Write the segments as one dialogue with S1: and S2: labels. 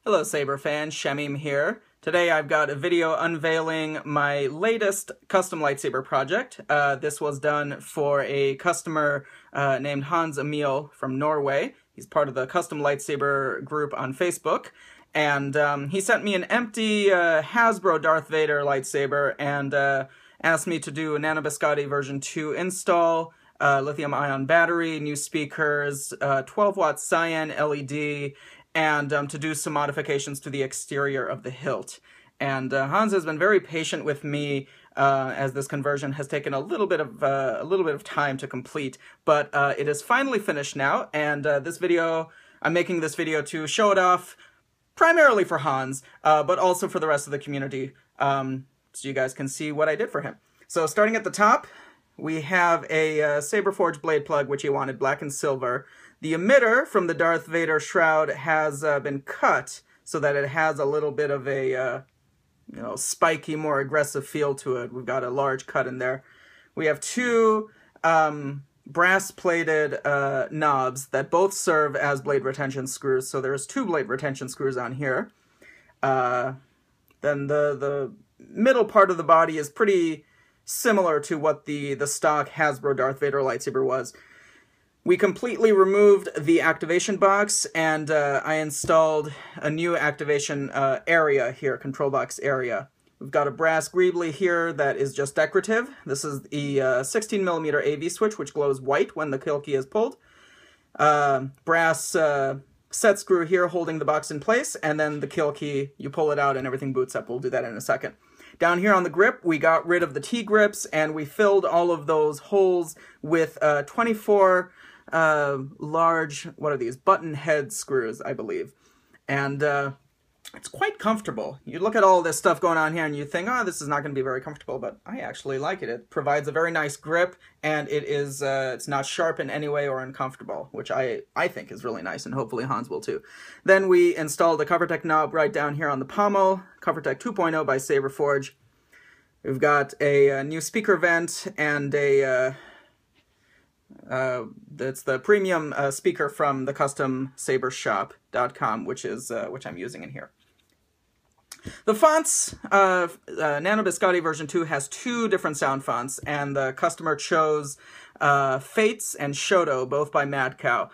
S1: Hello Saber fans, Shamim here. Today I've got a video unveiling my latest custom lightsaber project. This was done for a customer named Hans Emil from Norway. He's part of the custom lightsaber group on Facebook. And he sent me an empty Hasbro Darth Vader lightsaber and asked me to do a Nano Biscotti version 2 install, lithium ion battery, new speakers, 12-watt cyan LED, and to do some modifications to the exterior of the hilt. And Hans has been very patient with me as this conversion has taken a little bit of time to complete, but it is finally finished now. And I'm making this video to show it off, primarily for Hans, but also for the rest of the community, so you guys can see what I did for him. So starting at the top, we have a Saber Forge blade plug, which he wanted black and silver. The emitter from the Darth Vader shroud has been cut so that it has a little bit of a spiky, more aggressive feel to it. We've got a large cut in there. We have two brass-plated knobs that both serve as blade retention screws. So there's two blade retention screws on here. Then the middle part of the body is pretty similar to what the stock Hasbro Darth Vader lightsaber was. We completely removed the activation box, and I installed a new activation area here, control box area. We've got a brass greebly here that is just decorative. This is the 16mm AV switch, which glows white when the kill key is pulled. Brass set screw here holding the box in place, and then the kill key, you pull it out and everything boots up. We'll do that in a second. Down here on the grip, we got rid of the T-grips, and we filled all of those holes with 24 large, what are these, button head screws, I believe. And it's quite comfortable. You look at all this stuff going on here and you think, oh, this is not going to be very comfortable, but I actually like it. It provides a very nice grip, and it's not sharp in any way or uncomfortable, which I think is really nice, and hopefully Hans will too. Then we installed a CoverTech knob right down here on the pommel, CoverTech 2.0 by Saber Forge. We've got a new speaker vent and a it's the premium speaker from the customsabershop.com, which I'm using in here. The fonts, Nano Biscotti version 2 has two different sound fonts, and the customer chose Fates and Shoto, both by Madcow.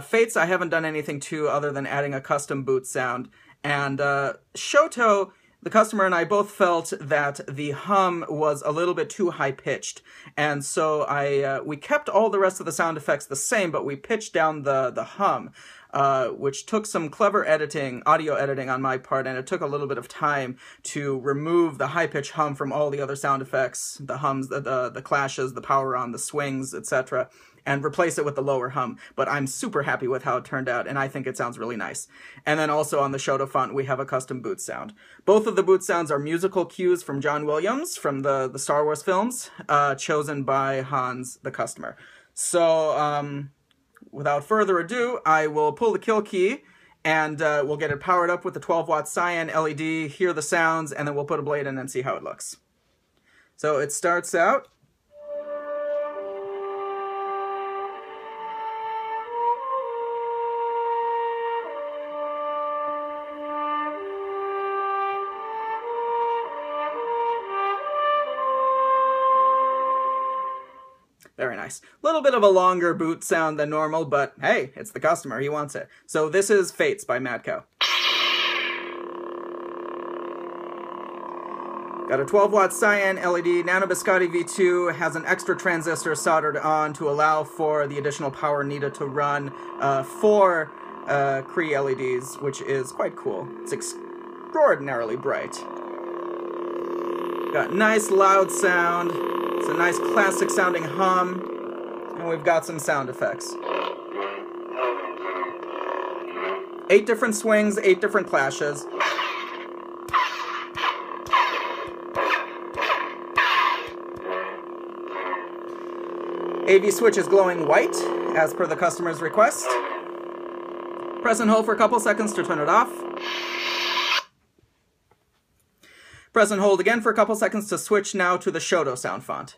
S1: Fates I haven't done anything to other than adding a custom boot sound, and Shoto, the customer and I both felt that the hum was a little bit too high-pitched, and so we kept all the rest of the sound effects the same, but we pitched down the hum, which took some clever editing, audio editing on my part, and it took a little bit of time to remove the high-pitched hum from all the other sound effects, the hums, the clashes, the power on, the swings, etc., and replace it with the lower hum. But I'm super happy with how it turned out, and I think it sounds really nice. And then also on the Shoto font, we have a custom boot sound. Both of the boot sounds are musical cues from John Williams from the Star Wars films, chosen by Hans, the customer. So, without further ado, I will pull the kill key, and we'll get it powered up with the 12-watt cyan LED, hear the sounds, and then we'll put a blade in and see how it looks. So it starts out. Very nice. A little bit of a longer boot sound than normal, but hey, it's the customer. He wants it. So this is Fates by Madcow. Got a 12-watt cyan LED. Nano Biscotti V2 has an extra transistor soldered on to allow for the additional power needed to run 4 Cree LEDs, which is quite cool. It's extraordinarily bright. Got nice loud sound. It's a nice classic sounding hum, and we've got some sound effects. 8 different swings, 8 different clashes. AV switch is glowing white, as per the customer's request. Press and hold for a couple seconds to turn it off. Press and hold again for a couple seconds to switch now to the Shoto sound font.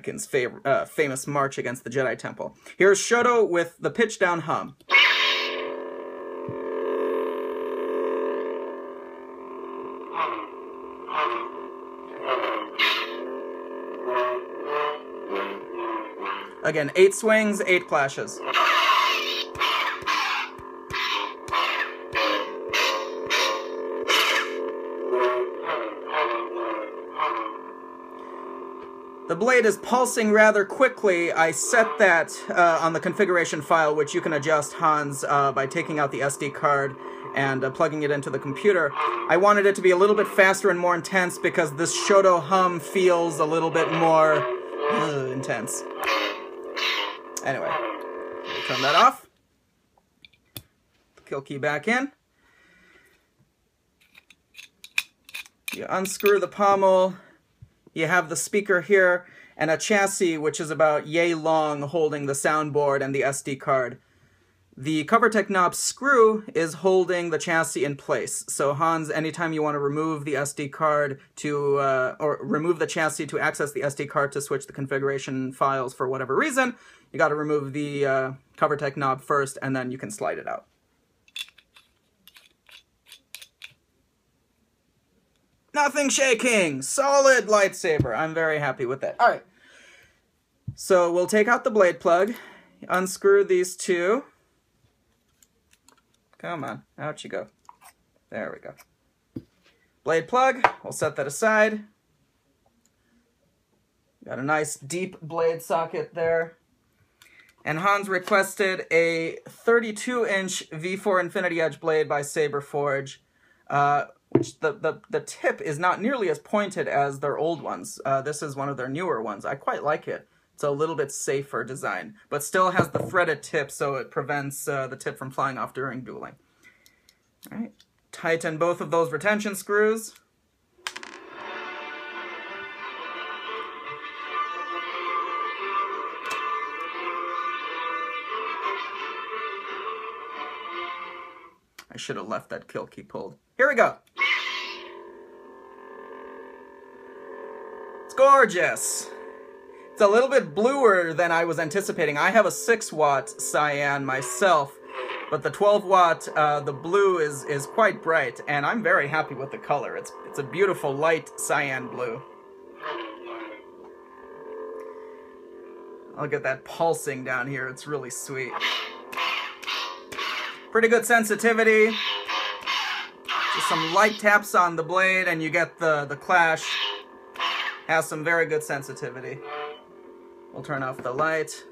S1: Anakin's famous march against the Jedi Temple. Here's Shoto with the pitch-down hum. Again, 8 swings, 8 clashes. The blade is pulsing rather quickly. I set that on the configuration file, which you can adjust, Hans, by taking out the SD card and plugging it into the computer. I wanted it to be a little bit faster and more intense because this Shoto hum feels a little bit more intense. Anyway, turn that off. Kill key back in. You unscrew the pommel. You have the speaker here and a chassis which is about yay long holding the soundboard and the SD card. The CoverTech knob screw is holding the chassis in place. So Hans, anytime you want to remove the SD card to, or remove the chassis to access the SD card to switch the configuration files for whatever reason, you got to remove the CoverTech knob first and then you can slide it out. Nothing shaking! Solid lightsaber! I'm very happy with that. Alright. So we'll take out the blade plug, unscrew these two. Come on, out you go. There we go. Blade plug, we'll set that aside. Got a nice deep blade socket there. And Hans requested a 32-inch V4 Infinity Edge blade by Saber Forge. Which the tip is not nearly as pointed as their old ones. This is one of their newer ones. I quite like it. It's a little bit safer design, but still has the threaded tip, so it prevents the tip from flying off during dueling. All right, tighten both of those retention screws. I should have left that kill key pulled. Here we go. It's gorgeous. It's a little bit bluer than I was anticipating. I have a 6-watt cyan myself, but the 12-watt, the blue is quite bright, and I'm very happy with the color. It's a beautiful light cyan blue. Look at that pulsing down here. It's really sweet. Pretty good sensitivity. Just some light taps on the blade and you get the clash. Has some very good sensitivity. We'll turn off the light.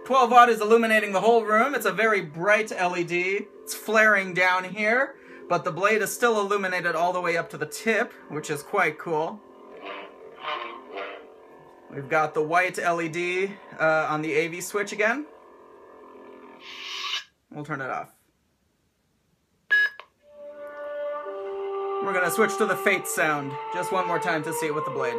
S1: 12 watt is illuminating the whole room. It's a very bright LED. It's flaring down here, but the blade is still illuminated all the way up to the tip, which is quite cool. We've got the white LED on the AV switch again. We'll turn it off. We're going to switch to the Fate sound just one more time to see it with the blade.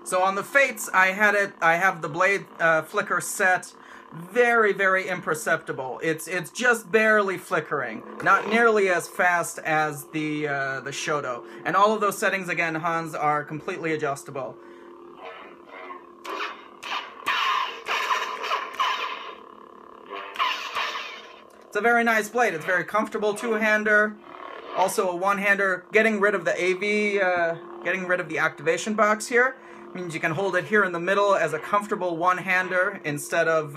S1: So on the Fates, I have the blade flicker set very, very imperceptible. It's just barely flickering, not nearly as fast as the Shoto. And all of those settings, again, Hans, are completely adjustable. It's a very nice blade. It's very comfortable two-hander. Also a one-hander. Getting rid of the AV, getting rid of the activation box here means you can hold it here in the middle as a comfortable one-hander instead of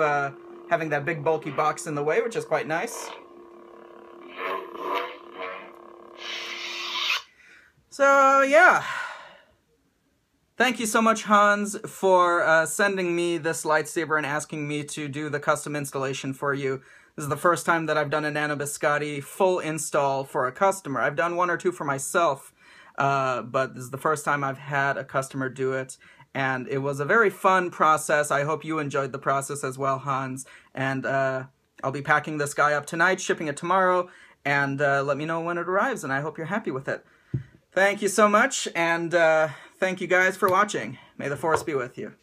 S1: having that big bulky box in the way, which is quite nice. So yeah, thank you so much, Hans, for sending me this lightsaber and asking me to do the custom installation for you. This is the first time that I've done a Nano Biscotti full install for a customer. I've done one or two for myself, but this is the first time I've had a customer do it, and it was a very fun process. I hope you enjoyed the process as well, Hans, and I'll be packing this guy up tonight, shipping it tomorrow, and let me know when it arrives, and I hope you're happy with it. Thank you so much, and thank you guys for watching. May the Force be with you.